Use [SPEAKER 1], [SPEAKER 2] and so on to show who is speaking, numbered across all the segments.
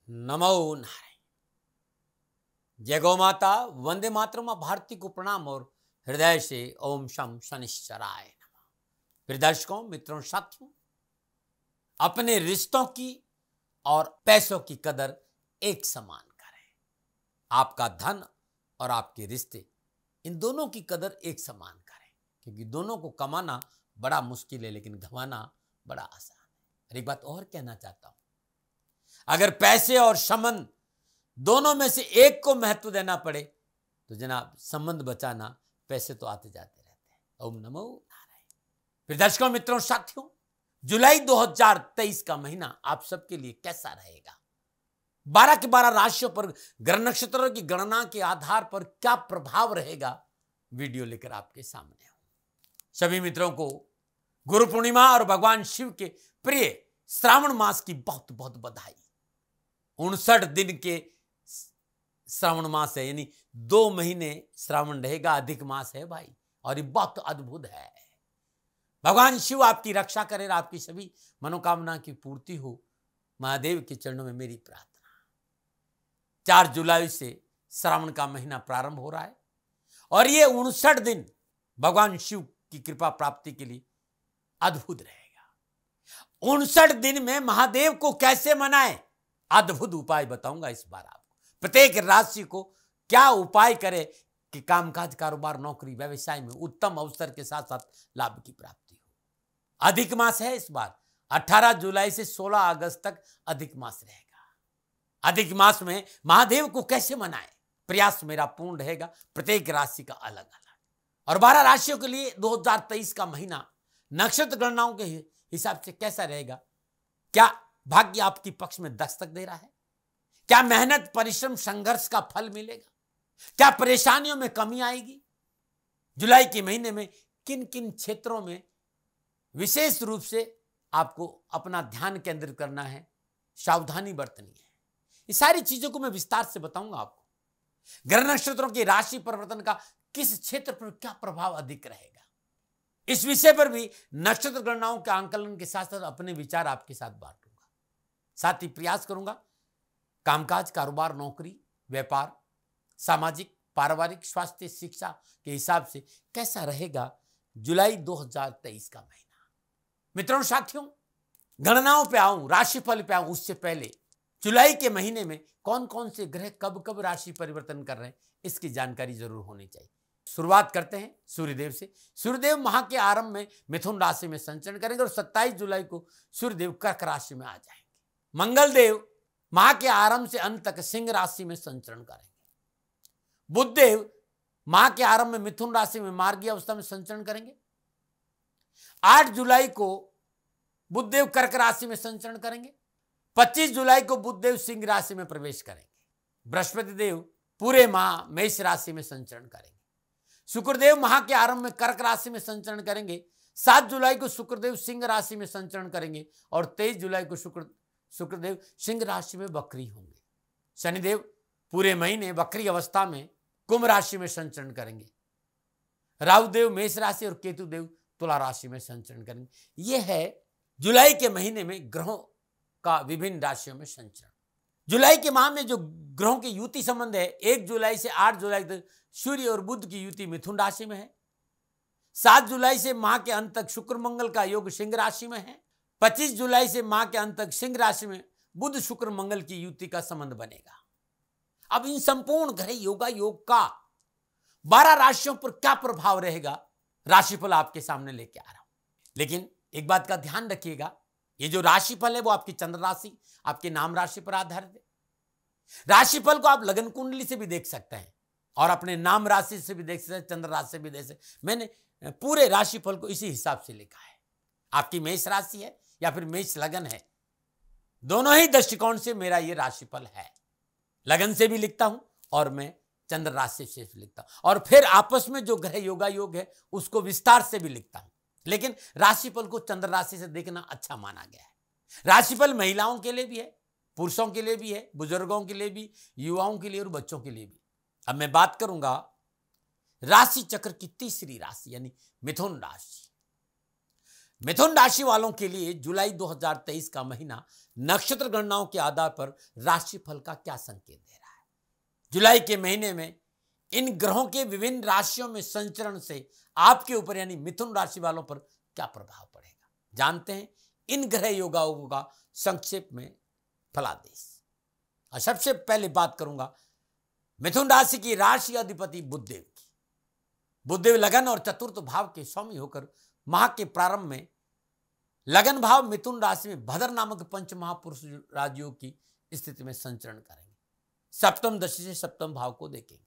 [SPEAKER 1] नमो नारायण। जय गौ माता, वंदे मातरम। भारती को प्रणाम और हृदय से ओम शम शनिश्चराय नमः। प्रिय दर्शकों, मित्रों, साथियों, अपने रिश्तों की और पैसों की कदर एक समान करें। आपका धन और आपके रिश्ते, इन दोनों की कदर एक समान करें, क्योंकि दोनों को कमाना बड़ा मुश्किल है, लेकिन गंवाना बड़ा आसान है। और एक बात और कहना चाहता हूं, अगर पैसे और संबंध दोनों में से एक को महत्व देना पड़े तो जनाब संबंध बचाना, पैसे तो आते जाते रहते हैं। ओम नमो नारायण। फिर दर्शकों, मित्रों, साथियों, जुलाई 2023 का महीना आप सबके लिए कैसा रहेगा? 12 के 12 राशियों पर ग्रह नक्षत्रों की गणना के आधार पर क्या प्रभाव रहेगा, वीडियो लेकर आपके सामने हूं। सभी मित्रों को गुरु पूर्णिमा और भगवान शिव के प्रिय श्रावण मास की बहुत बहुत बधाई। 59 दिन के श्रावण मास है, यानी 2 महीने श्रावण रहेगा, अधिक मास है भाई, और ये बहुत अद्भुत है। भगवान शिव आपकी रक्षा करे, आपकी सभी मनोकामना की पूर्ति हो, महादेव के चरणों में मेरी प्रार्थना। 4 जुलाई से श्रावण का महीना प्रारंभ हो रहा है और ये 59 दिन भगवान शिव की कृपा प्राप्ति के लिए अद्भुत रहेगा। 59 दिन में महादेव को कैसे मनाएं, अद्भुत उपाय बताऊंगा इस बार आपको। प्रत्येक राशि को क्या उपाय करे कि कामकाज, कारोबार, नौकरी, व्यवसाय में उत्तम अवसर के साथ साथ लाभ की प्राप्ति हो। अधिक मास है इस बार, 18 जुलाई से 16 अगस्त तक अधिक मास रहेगा। अधिक मास में महादेव को कैसे मनाएं, प्रयास मेरा पूर्ण रहेगा, प्रत्येक राशि का अलग अलग। और 12 राशियों के लिए 2023 का महीना नक्षत्र गणनाओं के हिसाब से कैसा रहेगा? क्या भाग्य आपकी पक्ष में दस्तक दे रहा है? क्या मेहनत, परिश्रम, संघर्ष का फल मिलेगा? क्या परेशानियों में कमी आएगी? जुलाई के महीने में किन किन क्षेत्रों में विशेष रूप से आपको अपना ध्यान केंद्रित करना है, सावधानी बरतनी है, ये सारी चीजों को मैं विस्तार से बताऊंगा आपको। ग्रह नक्षत्रों की राशि परिवर्तन का किस क्षेत्र पर क्या प्रभाव अधिक रहेगा, इस विषय पर भी नक्षत्र गणनाओं के आंकलन के साथ साथ अपने विचार आपके साथ बांटूंगा। साथ ही प्रयास करूंगा कामकाज, कारोबार, नौकरी, व्यापार, सामाजिक, पारिवारिक, स्वास्थ्य, शिक्षा के हिसाब से कैसा रहेगा जुलाई 2023 का महीना। मित्रों, साथियों, गणनाओं पे आऊं, राशिफल पे आऊं, उससे पहले जुलाई के महीने में कौन कौन से ग्रह कब कब राशि परिवर्तन कर रहे हैं, इसकी जानकारी जरूर होनी चाहिए। शुरुआत करते हैं सूर्यदेव से। सूर्यदेव माह के आरंभ में मिथुन राशि में संचरण करेंगे और 27 जुलाई को सूर्यदेव कर्क राशि में आ जाएंगे। मंगल देव माह के आरंभ से अंत तक सिंह राशि में संचरण करेंगे। बुध देव माह के आरंभ में मिथुन राशि में मार्गीय अवस्था में संचरण करेंगे। 8 जुलाई को बुध देव कर्क राशि में संचरण करेंगे। 25 जुलाई को बुध देव सिंह राशि में प्रवेश करेंगे। बृहस्पति देव पूरे माह मेष राशि में संचरण करेंगे। शुक्रदेव माह के आरंभ में कर्क राशि में संचरण करेंगे। 7 जुलाई को शुक्रदेव सिंह राशि में संचरण करेंगे और 23 जुलाई को शुक्रदेव सिंह राशि में वक्री होंगे। शनिदेव पूरे महीने वक्री अवस्था में कुंभ राशि में संचरण करेंगे। राहुदेव मेष राशि और केतुदेव तुला राशि में संचरण करेंगे। यह है जुलाई के महीने में ग्रहों का विभिन्न राशियों में संचरण। जुलाई के माह में जो ग्रहों की युति संबंध है, 1 जुलाई से 8 जुलाई तक सूर्य और बुध की युति मिथुन राशि में है। 7 जुलाई से माह के अंत तक शुक्र मंगल का योग सिंह राशि में है। 25 जुलाई से माह के अंत तक सिंह राशि में बुध शुक्र मंगल की युति का संबंध बनेगा। अब इन संपूर्ण ग्रह योगा योग का 12 राशियों पर क्या प्रभाव रहेगा, राशिफल आपके सामने लेके आ रहा हूं। लेकिन एक बात का ध्यान रखिएगा, ये जो राशिफल है वो आपकी चंद्र राशि, आपके नाम राशि पर आधारित है। राशिफल को आप लगन कुंडली से भी देख सकते हैं और अपने नाम राशि से भी देख सकते हैं, चंद्र राशि से भी देख सकते हैं। मैंने पूरे राशिफल को इसी हिसाब से लिखा है। आपकी मेष राशि है या फिर मेष लगन है, दोनों ही दृष्टिकोण से मेरा ये राशिफल है। लगन से भी लिखता हूं और मैं चंद्र राशि से भी लिखता हूं, और फिर आपस में जो ग्रह योगा योग है उसको विस्तार से भी लिखता हूं। लेकिन राशिफल को चंद्र राशि से देखना अच्छा माना गया है। राशिफल महिलाओं के लिए भी है, पुरुषों के लिए भी है, बुजुर्गों के लिए भी, युवाओं के लिए और बच्चों के लिए भी। अब मैं बात करूंगा राशि चक्र की तीसरी राशि यानी मिथुन राशि। मिथुन राशि वालों के लिए जुलाई 2023 का महीना नक्षत्र गणनाओं के आधार पर राशिफल का क्या संकेत दे रहा है। जुलाई के महीने में इन ग्रहों के विभिन्न राशियों में संचरण से आपके ऊपर यानी मिथुन राशि वालों पर क्या प्रभाव पड़ेगा, जानते हैं इन ग्रह योगाओं का संक्षेप में फलादेश। और सबसे पहले बात करूंगा मिथुन राशि की राशि अधिपति बुधदेव की। बुधदेव लगन और चतुर्थ भाव के स्वामी होकर माह के प्रारंभ में लगन भाव मिथुन राशि में भद्र नामक पंच महापुरुष राजयोग की स्थिति में संचरण करेंगे। सप्तम दशा से सप्तम भाव को देखेंगे।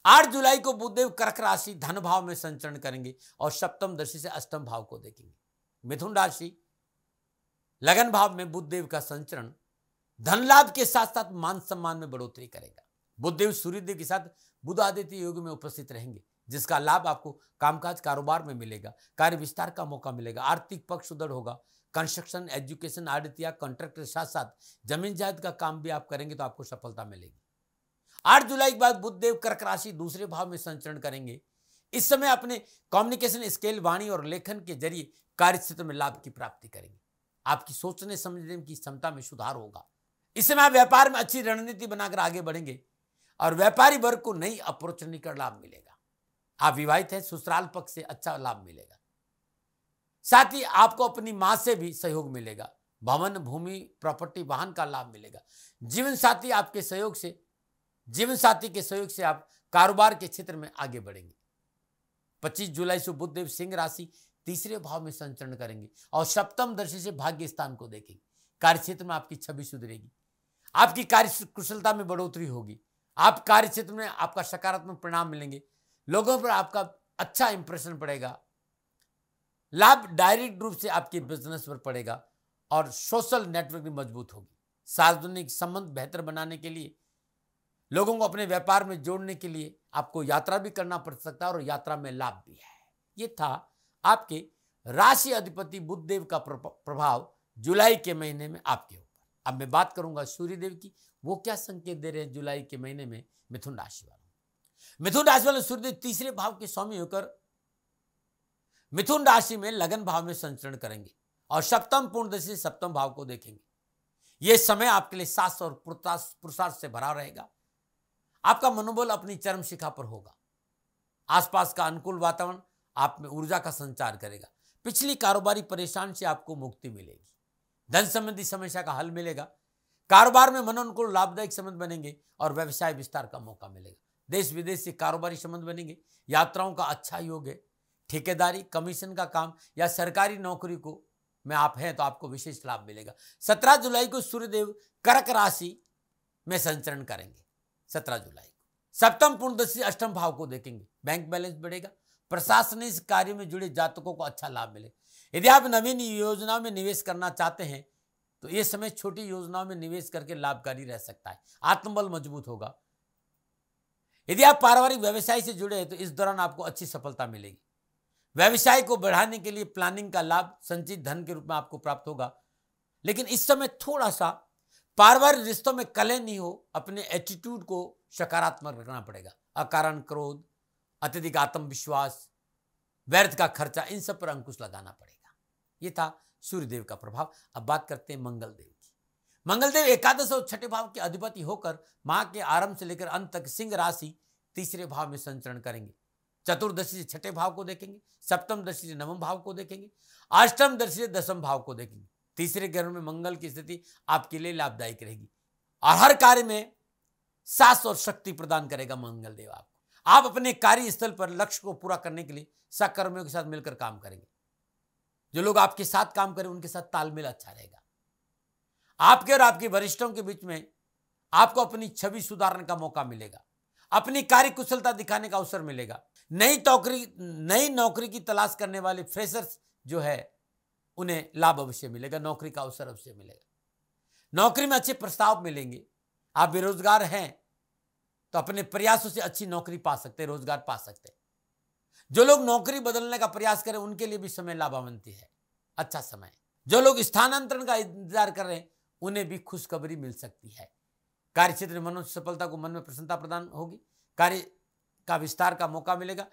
[SPEAKER 1] 8 जुलाई को बुधदेव कर्क राशि धन भाव में संचरण करेंगे और सप्तम दशा से अष्टम भाव को देखेंगे। मिथुन राशि लगन भाव में बुधदेव का संचरण धन लाभ के साथ साथ मान सम्मान में बढ़ोतरी करेगा। बुधदेव सूर्यदेव के साथ बुध आदित्य योग में उपस्थित रहेंगे, जिसका लाभ आपको कामकाज कारोबार में मिलेगा, कार्य विस्तार का मौका मिलेगा, आर्थिक पक्ष सुदृढ़ होगा, कंस्ट्रक्शन एजुकेशन आदित्य या कॉन्ट्रैक्ट के साथ साथ जमीन जायदाद का काम भी आप करेंगे तो आपको सफलता मिलेगी। 8 जुलाई के बाद बुधदेव कर्क राशि दूसरे भाव में संचरण करेंगे। इस समय अपने कम्युनिकेशन स्किल वाणी और लेखन के जरिए कार्य क्षेत्र में लाभ की प्राप्ति करेंगे। आपकी सोचने समझने की क्षमता में सुधार होगा। इस समय आप व्यापार में अच्छी रणनीति बनाकर आगे बढ़ेंगे और व्यापारी वर्ग को नई अपॉर्चुनिटी का लाभ मिलेगा। आप विवाहित हैं, ससुराल पक्ष से अच्छा लाभ मिलेगा। साथ ही आपको अपनी मां से भी सहयोग मिलेगा। भवन भूमि प्रॉपर्टी वाहन का लाभ मिलेगा। जीवन साथी के सहयोग से आप कारोबार के क्षेत्र में आगे बढ़ेंगे। 25 जुलाई से बुधदेव सिंह राशि तीसरे भाव में संचरण करेंगे और सप्तम दृष्टि से भाग्य स्थान को देखेंगे। कार्य क्षेत्र में आपकी छवि सुधरेगी, आपकी कार्य कुशलता में बढ़ोतरी होगी, आप कार्य क्षेत्र में आपका सकारात्मक परिणाम मिलेंगे, लोगों पर आपका अच्छा इंप्रेशन पड़ेगा, लाभ डायरेक्ट रूप से आपके बिजनेस पर पड़ेगा और सोशल नेटवर्क मजबूत होगी। सार्वजनिक संबंध बेहतर बनाने के लिए, लोगों को अपने व्यापार में जोड़ने के लिए आपको यात्रा भी करना पड़ सकता है और यात्रा में लाभ भी है। ये था आपके राशि अधिपति बुधदेव का प्रभाव जुलाई के महीने में आपके ऊपर। अब मैं बात करूंगा सूर्यदेव की, वो क्या संकेत दे रहे हैं जुलाई के महीने में मिथुन राशि वालों। मिथुन राशि वाले सूर्यदेव तीसरे भाव के स्वामी होकर मिथुन राशि में लगन भाव में संचरण करेंगे और सप्तम पूर्ण दशा से सप्तम भाव को देखेंगे। यह समय आपके लिए साहस और पुरुषार्थ से भरा रहेगा। आपका मनोबल अपनी चरम शिखा पर होगा। आसपास का अनुकूल वातावरण आप में ऊर्जा का संचार करेगा। पिछली कारोबारी परेशान से आपको मुक्ति मिलेगी। धन संबंधी समस्या का हल मिलेगा। कारोबार में मनोनुकूल लाभदायक संबंध बनेंगे और व्यवसाय विस्तार का मौका मिलेगा। देश विदेश से कारोबारी संबंध बनेंगे। यात्राओं का अच्छा योग है। ठेकेदारी, कमीशन का काम या सरकारी नौकरी को में आप हैं तो आपको विशेष लाभ मिलेगा। 17 जुलाई को सूर्यदेव कर्क राशि में संचरण करेंगे। 17 जुलाई को सप्तम पूर्ण दशा से अष्टम भाव को देखेंगे। बैंक बैलेंस बढ़ेगा। प्रशासनिक कार्य में जुड़े जातकों को अच्छा लाभ मिलेगा। यदि आप नवीन योजनाओं में निवेश करना चाहते हैं तो यह समय छोटी योजनाओं में निवेश करके लाभकारी रह सकता है। आत्मबल मजबूत होगा। यदि आप पारिवारिक व्यवसाय से जुड़े हैं तो इस दौरान आपको अच्छी सफलता मिलेगी। व्यवसाय को बढ़ाने के लिए प्लानिंग का लाभ संचित धन के रूप में आपको प्राप्त होगा। लेकिन इस समय थोड़ा सा पारिवारिक रिश्तों में कलह नहीं हो, अपने एटीट्यूड को सकारात्मक रखना पड़ेगा। अकारण क्रोध, अत्यधिक आत्मविश्वास, व्यर्थ का खर्चा, इन सब पर अंकुश लगाना पड़ेगा। यह था सूर्यदेव का प्रभाव। अब बात करते हैं मंगलदेव की। मंगलदेव एकादश और छठे भाव के अधिपति होकर माह के आरंभ से लेकर अंत तक सिंह राशि तीसरे भाव में संचरण करेंगे। चतुर्दशी से छठे भाव को देखेंगे। सप्तम दशा से नवम भाव को देखेंगे। अष्टम दशा से दसम भाव को देखेंगे। तीसरे घर में मंगल की स्थिति आपके लिए लाभदायक रहेगी और हर कार्य में साहस और शक्ति प्रदान करेगा मंगलदेव आपको। आप अपने कार्यस्थल पर लक्ष्य को पूरा करने के लिए सहकर्मियों के साथ मिलकर काम करेंगे। जो लोग आपके साथ काम करें उनके साथ तालमेल अच्छा रहेगा। आपके और आपके वरिष्ठों के बीच में आपको अपनी छवि सुधारने का मौका मिलेगा। अपनी कार्य कुशलता दिखाने का अवसर मिलेगा। नई नौकरी की तलाश करने वाले फ्रेशर्स जो है उन्हें लाभ अवश्य मिलेगा। नौकरी का अवसर अवश्य मिलेगा। नौकरी में अच्छे प्रस्ताव मिलेंगे। आप बेरोजगार हैं तो अपने प्रयासों से अच्छी नौकरी पा सकते हैं, रोजगार पा सकते हैं। जो लोग नौकरी बदलने का प्रयास करें उनके लिए भी समय लाभान्वित है, अच्छा समय। जो लोग स्थानांतरण का इंतजार कर रहे हैं उन्हें भी खुशखबरी मिल सकती है। कार्य क्षेत्र में मनोज सफलता को मन में प्रसन्नता प्रदान होगी। कार्य का विस्तार का मौका मिलेगा।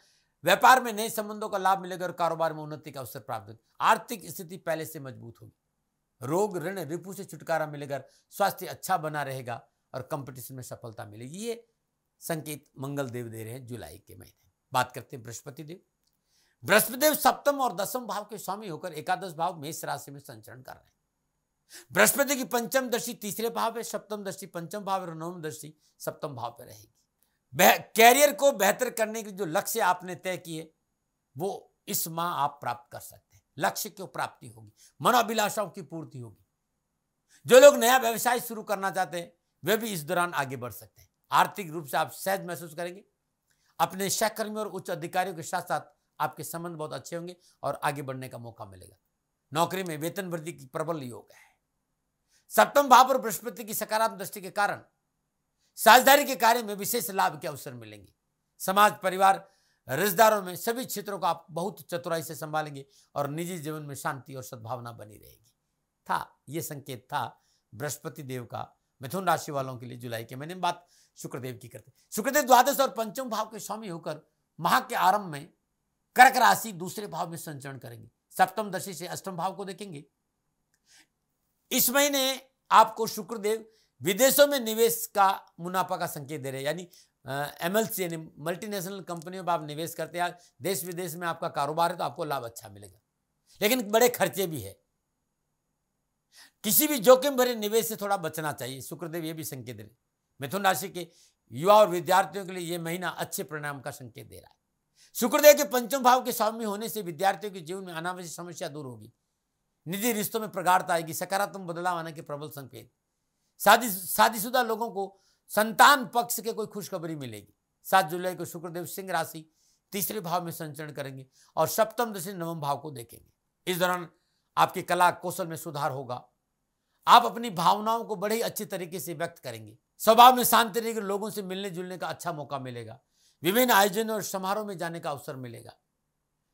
[SPEAKER 1] व्यापार में नए संबंधों का लाभ मिलेगा और कारोबार में उन्नति का अवसर प्राप्त होगा। आर्थिक स्थिति पहले से मजबूत होगी। रोग ऋण रिपु से छुटकारा मिलेगा, स्वास्थ्य अच्छा बना रहेगा और कंपटीशन में सफलता मिलेगी। ये संकेत मंगल देव दे रहे हैं जुलाई के महीने। बात करते हैं बृहस्पति देव। बृहस्पति देव सप्तम और दसम भाव के स्वामी होकर एकादश भाव मेष राशि में संचरण कर रहे हैं। बृहस्पति की पंचम दृष्टि तीसरे भाव है, सप्तम दृष्टि पंचम भाव और नवम दृष्टि सप्तम भाव पर रहेगी। कैरियर को बेहतर करने के जो लक्ष्य आपने तय किए वो इस माह आप प्राप्त कर सकते हैं। लक्ष्य की प्राप्ति होगी, मनोभिलाषाओं की पूर्ति होगी। जो लोग नया व्यवसाय शुरू करना चाहते हैं वे भी इस दौरान आगे बढ़ सकते हैं। आर्थिक रूप से आप सहज महसूस करेंगे। अपने सहकर्मियों और उच्च अधिकारियों के साथ साथ आपके संबंध बहुत अच्छे होंगे और आगे बढ़ने का मौका मिलेगा। नौकरी में वेतन वृद्धि की प्रबल योग है। सप्तम भाव पर बृहस्पति की सकारात्मक दृष्टि के कारण साझेदारी के कार्य में विशेष लाभ के अवसर मिलेंगे। समाज, परिवार, रिश्तेदारों में सभी क्षेत्रों को आप बहुत चतुराई से संभालेंगे और निजी जीवन में शांति और सद्भावना बनी रहेगी। ये संकेत था बृहस्पति देव का मिथुन राशि वालों के लिए जुलाई के महीने में। बात शुक्रदेव की करते हैं। शुक्रदेव द्वादश और पंचम भाव के स्वामी होकर माह के आरंभ में कर्क राशि दूसरे भाव में संचरण करेंगे। सप्तम दशा से अष्टम भाव को देखेंगे। इस महीने आपको शुक्रदेव विदेशों में निवेश का मुनाफा का संकेत दे रहे हैं। यानी एमएलसी यानी मल्टीनेशनल कंपनियों में आप निवेश करते हैं, देश विदेश में आपका कारोबार है तो आपको लाभ अच्छा मिलेगा, लेकिन बड़े खर्चे भी है। किसी भी जोखिम भरे निवेश से थोड़ा बचना चाहिए। शुक्रदेव ये भी संकेत दे रहे। मिथुन राशि के युवा और विद्यार्थियों के लिए यह महीना अच्छे परिणाम का संकेत दे रहा है। शुक्रदेव के पंचम भाव के स्वामी होने से विद्यार्थियों के जीवन में अनावश्यक समस्या दूर होगी। निजी रिश्तों में प्रगाढ़ता आएगी। सकारात्मक बदलाव आने के प्रबल संकेत। शादीशुदा लोगों को संतान पक्ष के कोई खुशखबरी मिलेगी। 7 जुलाई को शुक्रदेव सिंह राशि तीसरे भाव में संचरण करेंगे और सप्तम दशा नवम भाव को देखेंगे। इस दौरान आपकी कला कौशल में सुधार होगा। आप अपनी भावनाओं को बड़े ही अच्छे तरीके से व्यक्त करेंगे। स्वभाव में शांति रहेगी। लोगों से मिलने जुलने का अच्छा मौका मिलेगा। विभिन्न आयोजनों और समारोह में जाने का अवसर मिलेगा।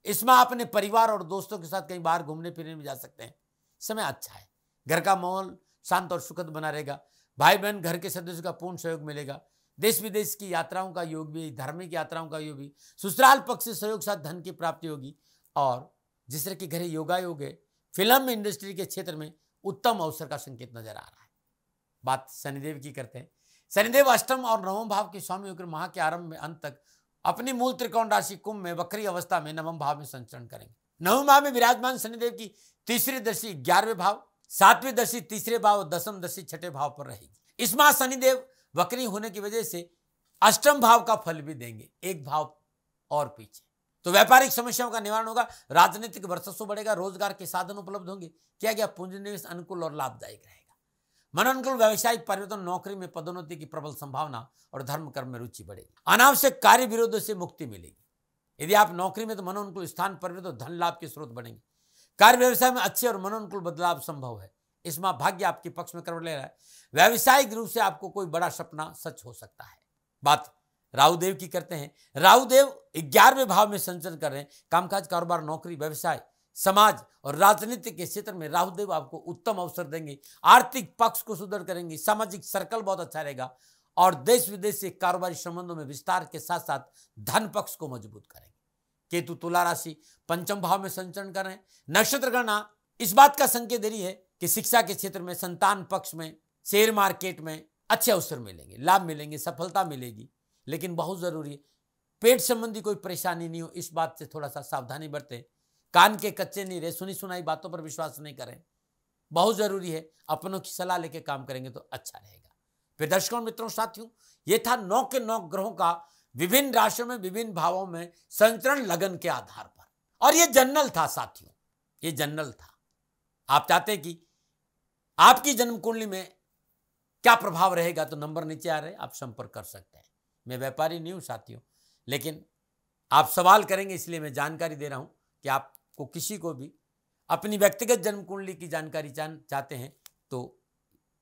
[SPEAKER 1] इसमें आप अपने परिवार और दोस्तों के साथ कहीं बाहर घूमने फिरने में जा सकते हैं। समय अच्छा है। घर का माहौल शांत और सुखद बना रहेगा। भाई बहन घर के सदस्यों का पूर्ण सहयोग मिलेगा। देश विदेश की यात्राओं का योग भी, धार्मिक यात्राओं का योग भी, ससुराल पक्ष से सहयोग साथ धन की प्राप्ति होगी। और जिस तरह के घर योगायोग है, फिल्म इंडस्ट्री के क्षेत्र में उत्तम अवसर का संकेत नजर आ रहा है। बात शनिदेव की करते हैं। शनिदेव अष्टम और नवम भाव के स्वामी होकर माह के आरंभ में अंत तक अपनी मूल त्रिकोण राशि कुंभ में वक्री अवस्था में नवम भाव में संचरण करेंगे। नवम भाव में विराजमान शनिदेव की तीसरी दृष्टि 11वें भाव, 7वीं दृष्टि तीसरे भाव और 10वीं दृष्टि 6ठे भाव पर रहेगी। इस माह शनिदेव वक्री होने की वजह से अष्टम भाव का फल भी देंगे, एक भाव और पीछे। तो व्यापारिक समस्याओं का निवारण होगा। राजनीतिक वर्चस्व बढ़ेगा। रोजगार के साधन उपलब्ध होंगे। किया गया पूंजी निवेश अनुकूल और लाभदायक रहेगा। मनोनुकूल व्यवसायिक परिवर्तन, नौकरी में पदोन्नति की प्रबल संभावना और धर्म कर्म में रुचि बढ़ेगी। अनावश्यक कार्य विरोधों से मुक्ति मिलेगी। यदि आप नौकरी में तो मनोनुकूल स्थान परिवर्तन, धन लाभ के स्रोत बढ़ेंगे। कार्य व्यवसाय में अच्छे और मनोनुकूल बदलाव संभव है। इस माह भाग्य आपके पक्ष में करवट ले रहा है। व्यावसायिक रूप से आपको कोई बड़ा सपना सच हो सकता है। बात राहुदेव की करते हैं। राहुदेव 11वें भाव में संचरण कर रहे हैं। कामकाज, कारोबार, नौकरी, व्यवसाय, समाज और राजनीति के क्षेत्र में राहुदेव आपको उत्तम अवसर देंगे। आर्थिक पक्ष को सुदृढ़ करेंगे। सामाजिक सर्कल बहुत अच्छा रहेगा और देश विदेश से कारोबारी संबंधों में विस्तार के साथ साथ धन पक्ष को मजबूत करेंगे। केतु तुला राशि पंचम भाव में संचरण कर रहे हैं। नक्षत्र गणना इस बात का संकेत दे रही है कि शिक्षा के क्षेत्र में, संतान पक्ष में, शेयर मार्केट में अच्छे अवसर मिलेंगे, लाभ मिलेंगे, सफलता मिलेगी। लेकिन बहुत जरूरी है पेट संबंधी कोई परेशानी नहीं हो, इस बात से थोड़ा सा सावधानी बरतें। कान के कच्चे नहीं रहे, सुनी सुनाई बातों पर विश्वास नहीं करें। बहुत जरूरी है अपनों की सलाह लेके काम करेंगे तो अच्छा रहेगा। फिर दर्शकों, मित्रों, साथियों, ये था 9 के 9 ग्रहों का विभिन्न राशियों में, विभिन्न भावों में संचरण लगन के आधार पर। और ये जनरल था साथियों, ये जनरल था। आप चाहते हैं कि आपकी जन्म कुंडली में क्या प्रभाव रहेगा तो नंबर नीचे आ रहे हैं, आप संपर्क कर सकते हैं। मैं व्यापारी नहीं हूं साथियों, लेकिन आप सवाल करेंगे इसलिए मैं जानकारी दे रहा हूं कि आपको किसी को भी अपनी व्यक्तिगत जन्म कुंडली की जानकारी चाहते हैं तो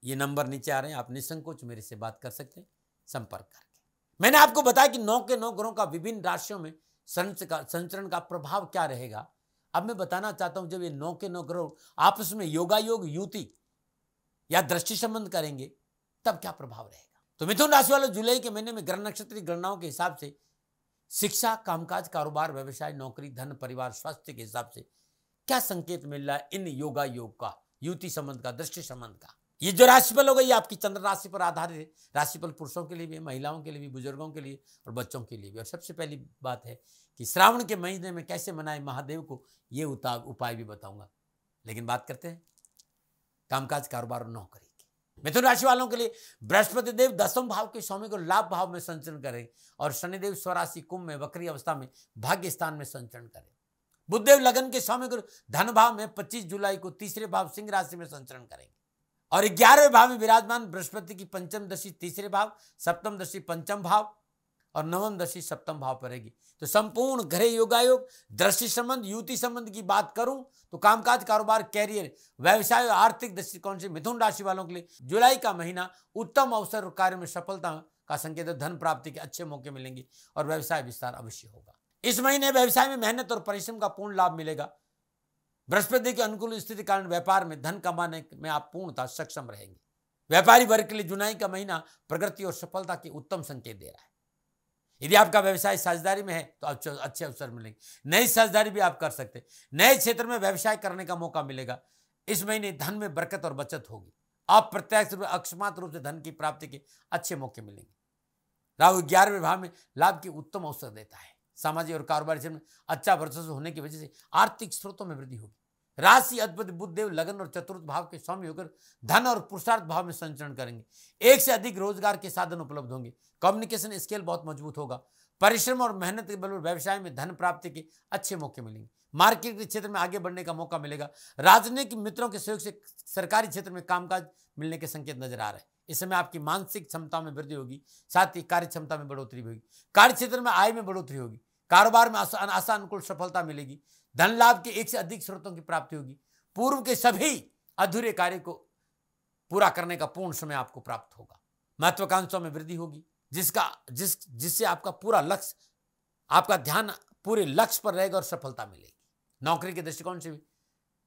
[SPEAKER 1] ये नंबर नीचे आ रहे हैं, आप निसंकोच मेरे से बात कर सकते हैं संपर्क करके। मैंने आपको बताया कि 9 के 9 ग्रहों का विभिन्न राशियों में संचरण का प्रभाव क्या रहेगा। अब मैं बताना चाहता हूं, जब ये 9 के 9 ग्रह आपस में योगायोग, युति या दृष्टि संबंध करेंगे तब क्या प्रभाव रहेगा। तो मिथुन राशि वालों, जुलाई के महीने में ग्रह नक्षत्रीय गणनाओं के हिसाब से शिक्षा, कामकाज, कारोबार, व्यवसाय, नौकरी, धन, परिवार, स्वास्थ्य के हिसाब से क्या संकेत मिल रहा है इन योगा योग का, युति संबंध का, दृष्टि संबंध का? ये जो राशिफल होगा ये आपकी चंद्र राशि पर आधारित है। राशिफल पुरुषों के लिए भी, महिलाओं के लिए भी, बुजुर्गों के लिए और बच्चों के लिए भी। और सबसे पहली बात है कि श्रावण के महीने में कैसे मनाएं महादेव को, ये उपाय भी बताऊंगा। लेकिन बात करते हैं कामकाज, कारोबार और नौकरी की। मिथुन राशि वालों के लिए बृहस्पति देव 10वें भाव के स्वामी को लाभ भाव में संचरण करें और शनिदेव स्वराशि कुंभ में वक्री अवस्था में भाग्य स्थान में संचरण करें। बुधदेव लगन के स्वामी को धन भाव में 25 जुलाई को तीसरे भाव सिंह राशि में संचरण करेंगे और 11वें भाव में विराजमान बृहस्पति की पंचम दशा तीसरे भाव, सप्तम दशा पंचम भाव और नवम दशा सप्तम भाव पर रहेगी। तो संपूर्ण ग्रह योगायोग, दृष्टि संबंध, युति संबंध की बात करूं तो कामकाज, कारोबार, कैरियर, व्यवसाय और आर्थिक दृष्टिकोण से मिथुन राशि वालों के लिए जुलाई का महीना उत्तम अवसर और कार्य में सफलता का संकेत है। धन प्राप्ति के अच्छे मौके मिलेंगे और व्यवसाय विस्तार अवश्य होगा। इस महीने व्यवसाय में मेहनत और परिश्रम का पूर्ण लाभ मिलेगा। बृहस्पति के अनुकूल स्थिति के कारण व्यापार में धन कमाने में आप पूर्णतः सक्षम रहेंगे। व्यापारी वर्ग के लिए जुलाई का महीना प्रगति और सफलता के उत्तम संकेत दे रहा है। यदि आपका व्यवसाय साझेदारी में है तो अच्छे अवसर मिलेंगे। नई साझेदारी भी आप कर सकते हैं। नए क्षेत्र में व्यवसाय करने का मौका मिलेगा। इस महीने धन में बरकत और बचत होगी। अप्रत्यक्ष रूप से, अकस्मात रूप से धन की प्राप्ति के अच्छे मौके मिलेंगे। राहु 11वें भाव में लाभ के उत्तम अवसर देता है। सामाजिक और कारोबारी क्षेत्र में अच्छा वर्चस्व होने की वजह से आर्थिक स्रोतों में वृद्धि होगी। राशि अधिपति बुधदेव लगन और चतुर्थ भाव के स्वामी होकर धन और पुरुषार्थ भाव में संचरण करेंगे। एक से अधिक रोजगार के साधन उपलब्ध होंगे। कम्युनिकेशन स्किल बहुत मजबूत होगा। परिश्रम और मेहनत के बल पर व्यवसाय में धन प्राप्ति के अच्छे मौके मिलेंगे। मार्केट के क्षेत्र में आगे बढ़ने का मौका मिलेगा। राजनीतिक मित्रों के सहयोग से सरकारी क्षेत्र में कामकाज मिलने के संकेत नजर आ रहे हैं। इस समय आपकी मानसिक क्षमता में वृद्धि होगी, साथ ही कार्य क्षमता में बढ़ोतरी होगी। कार्य क्षेत्र में आय में बढ़ोतरी होगी। कारोबार में आशा अनुकूल सफलता मिलेगी। धन लाभ के एक से अधिक स्रोतों की प्राप्ति होगी। पूर्व के सभी अधूरे कार्य को पूरा करने का पूर्ण समय आपको प्राप्त होगा। महत्वाकांक्षाओं में वृद्धि होगी, जिससे आपका पूरा लक्ष्य, आपका ध्यान पूरे लक्ष्य पर रहेगा और सफलता मिलेगी। नौकरी के दृष्टिकोण से भी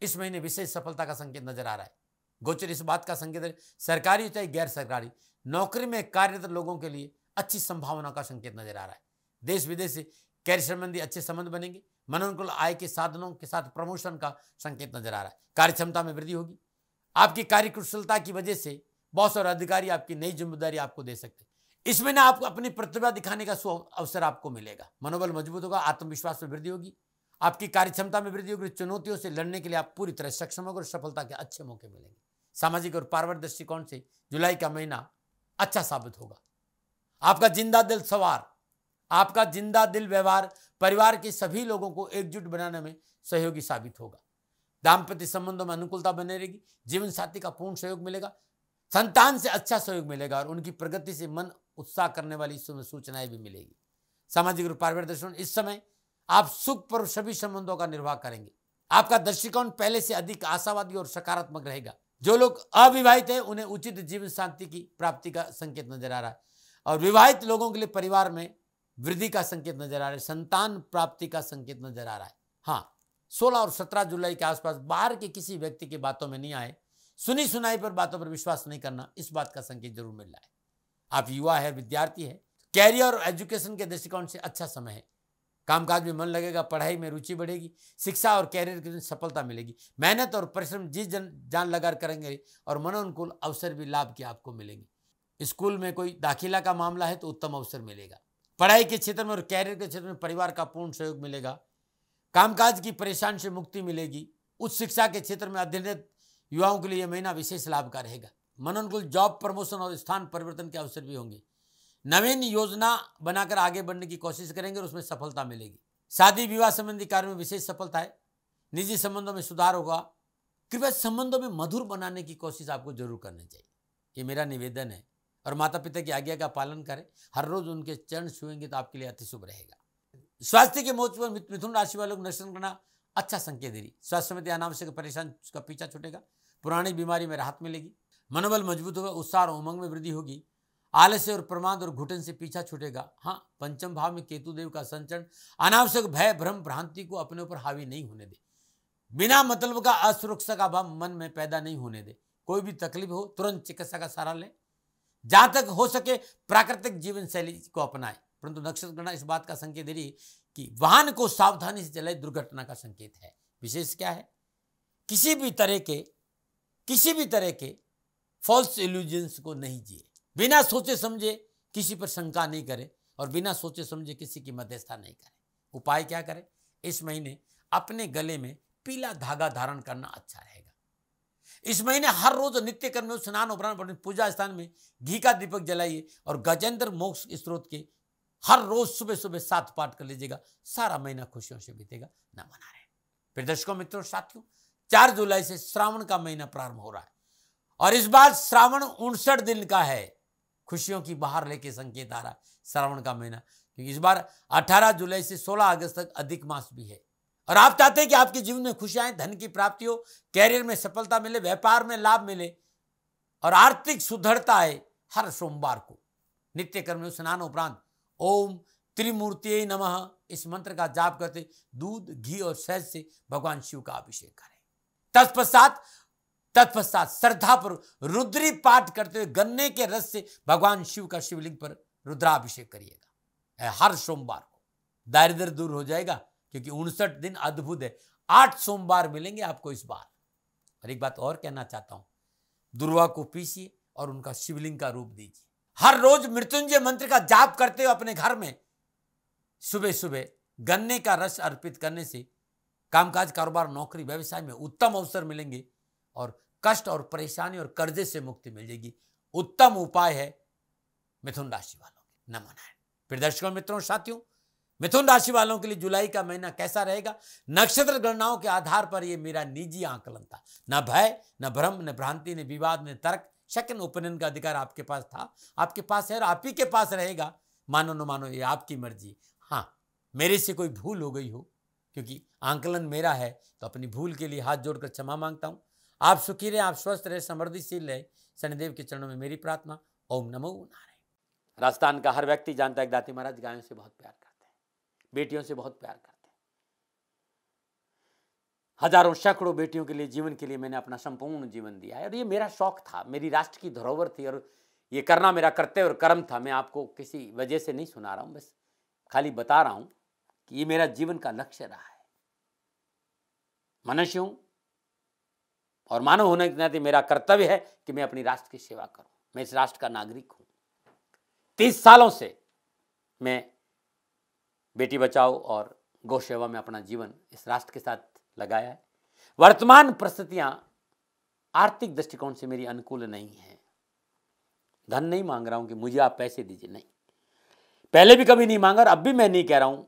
[SPEAKER 1] इस महीने विशेष सफलता का संकेत नजर आ रहा है। गोचर इस बात का संकेत है, सरकारी चाहे गैर सरकारी नौकरी में कार्यरत लोगों के लिए अच्छी संभावना का संकेत नजर आ रहा है। देश विदेश से कैरियर संबंधी अच्छे संबंध बनेंगे। मनोनुकूल आय के साधनों के साथ प्रमोशन का संकेत नजर आ रहा है। कार्य क्षमता में वृद्धि होगी। आपकी कार्य कुशलता की वजह से बॉस और अधिकारी आपकी नई जिम्मेदारी आपको दे सकते हैं। इसमें ना आपको अपनी प्रतिभा दिखाने का अवसर आपको मिलेगा। मनोबल मजबूत होगा। आत्मविश्वास में वृद्धि होगी। आपकी कार्य क्षमता में वृद्धि होगी। चुनौतियों से लड़ने के लिए आप पूरी तरह सक्षम होंगे और सफलता के अच्छे मौके मिलेंगे। सामाजिक और पारिवारिक दृष्टिकोण से जुलाई का महीना अच्छा साबित होगा। आपका जिंदा दिल सवार, आपका जिंदा दिल व्यवहार परिवार के सभी लोगों को एकजुट बनाने में सहयोगी साबित होगा। दाम्पत्य संबंधों में अनुकूलता बने रहेगी। जीवन साथी का पूर्ण सहयोग मिलेगा। संतान से अच्छा सहयोग मिलेगा और उनकी प्रगति से मन उत्साह करने वाली सूचनाएं भी मिलेगी। सामाजिक और पारिवारिक दृष्टिकोण इस समय आप सुख पर सभी संबंधों का निर्वाह करेंगे। आपका दृष्टिकोण पहले से अधिक आशावादी और सकारात्मक रहेगा। जो लोग अविवाहित हैं उन्हें उचित जीवन शांति की प्राप्ति का संकेत नजर आ रहा है और विवाहित लोगों के लिए परिवार में वृद्धि का संकेत नजर आ रहा है। संतान प्राप्ति का संकेत नजर आ रहा है। हाँ, 16 और 17 जुलाई के आसपास बाहर के किसी व्यक्ति की बातों में नहीं आए। सुनी सुनाई पर बातों पर विश्वास नहीं करना, इस बात का संकेत जरूर मिल रहा है। आप युवा है, विद्यार्थी है, कैरियर और एजुकेशन के दृष्टिकोण से अच्छा समय है। कामकाज में मन लगेगा, पढ़ाई में रुचि बढ़ेगी, शिक्षा और कैरियर की सफलता मिलेगी। मेहनत और परिश्रम जी जान लगा करेंगे और मनोनुकूल अवसर भी लाभ के आपको मिलेंगे। स्कूल में कोई दाखिला का मामला है तो उत्तम अवसर मिलेगा। पढ़ाई के क्षेत्र में और कैरियर के क्षेत्र में परिवार का पूर्ण सहयोग मिलेगा। कामकाज की परेशानी से मुक्ति मिलेगी। उच्च शिक्षा के क्षेत्र में अध्ययनरत युवाओं के लिए यह महीना विशेष लाभ का रहेगा। मनोनुकूल जॉब प्रमोशन और स्थान परिवर्तन के अवसर भी होंगे। नवीन योजना बनाकर आगे बढ़ने की कोशिश करेंगे और उसमें सफलता मिलेगी। शादी विवाह संबंधी कार्य में विशेष सफलता है। निजी संबंधों में सुधार होगा। कृपया संबंधों में मधुर बनाने की कोशिश आपको जरूर करनी चाहिए, ये मेरा निवेदन है। और माता पिता की आज्ञा का पालन करें। हर रोज उनके चरण छुएंगे तो आपके लिए अति शुभ रहेगा। स्वास्थ्य के मोर्चे पर मिथुन राशि वालों को दर्शन करना अच्छा संकेत दे रही। स्वास्थ्य समिति अनावश्यक परेशान का पीछा छूटेगा। पुरानी बीमारी में राहत मिलेगी। मनोबल मजबूत होगा। उत्साह और उमंग में वृद्धि होगी। आलस्य और प्रमाद और घुटन से पीछा छूटेगा। हाँ, पंचम भाव में केतु देव का संचरण अनावश्यक भय भ्रम भ्रांति को अपने ऊपर हावी नहीं होने दे। बिना मतलब का असुरक्षा का भाव मन में पैदा नहीं होने दे। कोई भी तकलीफ हो तुरंत चिकित्सा का सहारा लें। जहां तक हो सके प्राकृतिक जीवन शैली को अपनाएं। परंतु नक्षत्र गणना इस बात का संकेत दे रही है कि वाहन को सावधानी से चलाए, दुर्घटना का संकेत है। विशेष क्या है, किसी भी तरह के फॉल्स इल्यूजन्स को नहीं जिए, बिना सोचे समझे किसी पर शंका नहीं करे और बिना सोचे समझे किसी की मध्यस्थता नहीं करे। उपाय क्या करें, इस महीने अपने गले में पीला धागा धारण करना अच्छा रहेगा। इस महीने हर रोज नित्य कर्म में स्नान उपरांत पूजा स्थान में घी का दीपक जलाइए और गजेंद्र मोक्ष स्त्रोत के हर रोज सुबह सुबह 7 पाठ कर लीजिएगा। सारा महीना खुशियों से बीतेगा। न मना रहे। फिर दर्शकों मित्रों साथियों, 4 जुलाई से श्रावण का महीना प्रारंभ हो रहा है और इस बार श्रावण 59 दिन का है। खुशियों की बाहर लेके संकेत आ रहा है श्रावण का महीना, क्योंकि इस बार 18 जुलाई से 16 अगस्त तक अधिक मास भी है और आप चाहते हैं कि आपके जीवन में खुशियां आए, धन की प्राप्ति हो, कैरियर में सफलता मिले, व्यापार में लाभ मिले और आर्थिक सुदृढ़ता आए। हर सोमवार को नित्य कर्म में स्नान उपरांत ओम त्रिमूर्तिये नमः इस मंत्र का जाप करते दूध, घी और शहद से भगवान शिव का अभिषेक करें। तत्पश्चात श्रद्धा पर रुद्री पाठ करते हुए गन्ने के रस से भगवान शिव का शिवलिंग पर रुद्राभिषेक करिएगा। हर सोमवार को दारिद्र्य दूर हो जाएगा, क्योंकि 59 दिन अद्भुत है। 8 सोमवार मिलेंगे आपको इस बार। और एक बात और कहना चाहता हूं, दुर्वा को पीसिए और उनका शिवलिंग का रूप दीजिए। हर रोज मृत्युंजय मंत्र का जाप करते हुए अपने घर में सुबह सुबह गन्ने का रस अर्पित करने से कामकाज, कारोबार, नौकरी, व्यवसाय में उत्तम अवसर मिलेंगे और कष्ट और परेशानी और कर्जे से मुक्ति मिल जाएगी। उत्तम उपाय है मिथुन राशि वालों के। न मनाएं। फिर दर्शकों मित्रों साथियों, मिथुन राशि वालों के लिए जुलाई का महीना कैसा रहेगा, नक्षत्र गणनाओं के आधार पर यह मेरा निजी आकलन था। न भय, न भ्रम, न भ्रांति, न विवाद, न तर्क, सेकंड ओपिनियन का अधिकार आपके पास था, आपके पास है और आप ही के पास रहेगा। मानो न मानो ये आपकी मर्जी। हाँ, मेरे से कोई भूल हो गई हो, क्योंकि आंकलन मेरा है, तो अपनी भूल के लिए हाथ जोड़कर क्षमा मांगता हूं। आप सुखी रहे, आप स्वस्थ रहे, समृद्धिशील रहे, शनिदेव के चरणों में मेरी प्रार्थना। ओम नमो नारायण। राजस्थान का हर व्यक्ति जानता है कि दाती महाराज गायों से बहुत प्यार करते हैं, बेटियों से बहुत प्यार करते हैं। हजारों सैकड़ों बेटियों के लिए, जीवन के लिए मैंने अपना संपूर्ण जीवन दिया है और ये मेरा शौक था, मेरी राष्ट्र की धरोहर थी और ये करना मेरा कर्तव्य और कर्म था। मैं आपको किसी वजह से नहीं सुना रहा हूं, बस खाली बता रहा हूं कि ये मेरा जीवन का लक्ष्य रहा है। मनुष्य हूं और मानव होने के नाते मेरा कर्तव्य है कि मैं अपनी राष्ट्र की सेवा करूं। मैं इस राष्ट्र का नागरिक हूं। 30 सालों से मैं बेटी बचाओ और गौ सेवा में अपना जीवन इस राष्ट्र के साथ लगाया है। वर्तमान परिस्थितियां आर्थिक दृष्टिकोण से मेरी अनुकूल नहीं है। धन नहीं मांग रहा हूं कि मुझे आप पैसे दीजिए, नहीं, पहले भी कभी नहीं मांगा और अब भी मैं नहीं कह रहा हूं।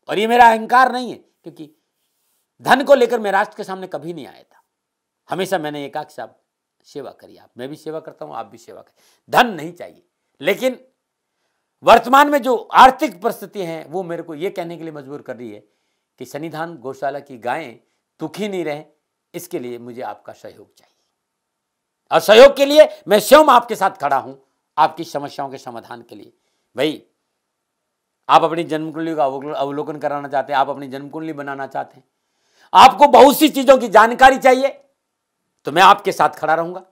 [SPEAKER 1] और ये मेरा अहंकार नहीं है, क्योंकि धन को लेकर मैं राष्ट्र के सामने कभी नहीं आया था। हमेशा मैंने ये कहा कि साहब सेवा करिए, आप, मैं भी सेवा करता हूं, आप भी सेवा करिए। धन नहीं चाहिए, लेकिन वर्तमान में जो आर्थिक परिस्थिति हैं वो मेरे को ये कहने के लिए मजबूर कर रही है कि सन्निधान गौशाला की गायें दुखी नहीं रहे, इसके लिए मुझे आपका सहयोग चाहिए। और सहयोग के लिए मैं स्वयं आपके साथ खड़ा हूं, आपकी समस्याओं के समाधान के लिए। भाई, आप अपनी जन्म कुंडली का अवलोकन कराना चाहते हैं, आप अपनी जन्म कुंडली बनाना चाहते हैं, आपको बहुत सी चीजों की जानकारी चाहिए, तो मैं आपके साथ खड़ा रहूंगा,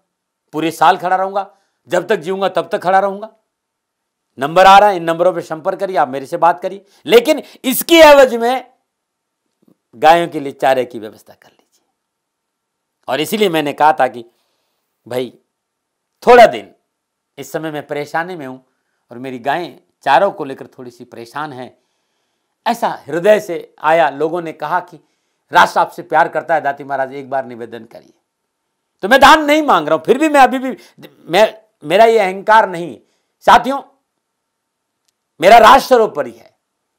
[SPEAKER 1] पूरे साल खड़ा रहूंगा, जब तक जीऊंगा तब तक खड़ा रहूंगा। नंबर आ रहा है, इन नंबरों पे संपर्क करिए, आप मेरे से बात करिए, लेकिन इसकी एवज में गायों के लिए चारे की व्यवस्था कर लीजिए। और इसीलिए मैंने कहा था कि भाई थोड़ा दिन इस समय मैं परेशानी में हूं और मेरी गायें चारों को लेकर थोड़ी सी परेशान है। ऐसा हृदय से आया, लोगों ने कहा कि राष्ट्र आपसे प्यार करता है दाती महाराज, एक बार निवेदन करिए। तो मैं दान नहीं मांग रहा हूं, फिर भी मैं अभी भी मेरा ये अहंकार नहीं है साथियों, मेरा राष्ट्र सर्वोपरि है।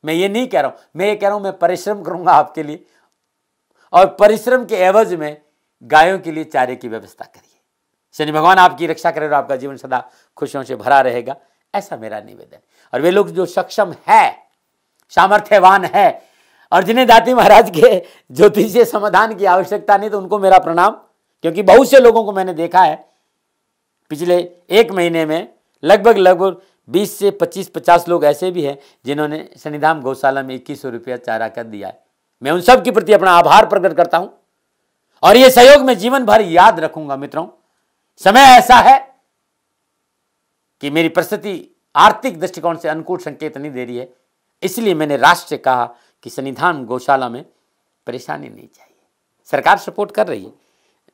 [SPEAKER 1] मैं ये नहीं कह रहा हूं, मैं ये कह रहा हूं मैं परिश्रम करूंगा आपके लिए और परिश्रम के एवज में गायों के लिए चारे की व्यवस्था करिए। शनि भगवान आपकी रक्षा करे और आपका जीवन सदा खुशियों से भरा रहेगा, ऐसा मेरा निवेदन। और वे लोग जो सक्षम है, सामर्थ्यवान है और जिन्हें दाती महाराज के ज्योतिषीय समाधान की आवश्यकता नहीं, तो उनको मेरा प्रणाम, क्योंकि बहुत से लोगों को मैंने देखा है पिछले 1 महीने में लगभग 20 से 25-50 लोग ऐसे भी हैं जिन्होंने शनिधाम गौशाला में 2100 रुपया चारा कर दिया है। मैं उन सब के प्रति अपना आभार प्रकट करता हूं और ये सहयोग मैं जीवन भर याद रखूंगा। मित्रों, समय ऐसा है कि मेरी परिस्थिति
[SPEAKER 2] आर्थिक दृष्टिकोण से अनुकूल संकेत नहीं दे रही है, इसलिए मैंने राष्ट्र से कहा कि सन्निधान गौशाला में परेशानी नहीं चाहिए। सरकार सपोर्ट कर रही है,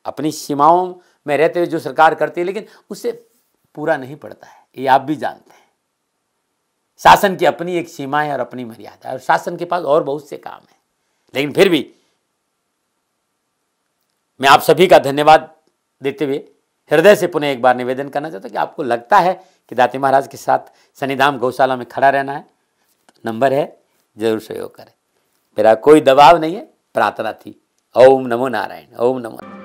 [SPEAKER 2] अपनी सीमाओं में रहते हुए जो सरकार करती है, लेकिन उससे पूरा नहीं पड़ता है, ये आप भी जानते हैं। शासन की अपनी एक सीमा है और अपनी मर्यादा है, और शासन के पास और बहुत से काम है। लेकिन फिर भी मैं आप सभी का धन्यवाद देते हुए हृदय से पुनः एक बार निवेदन करना चाहता हूं कि आपको लगता है कि दाते महाराज के साथ सन्निधान गौशाला में खड़ा रहना है, तो नंबर है, जरूर सहयोग करें। मेरा कोई दबाव नहीं है, प्रार्थना थी। ओम नमो नारायण। ओम नमो।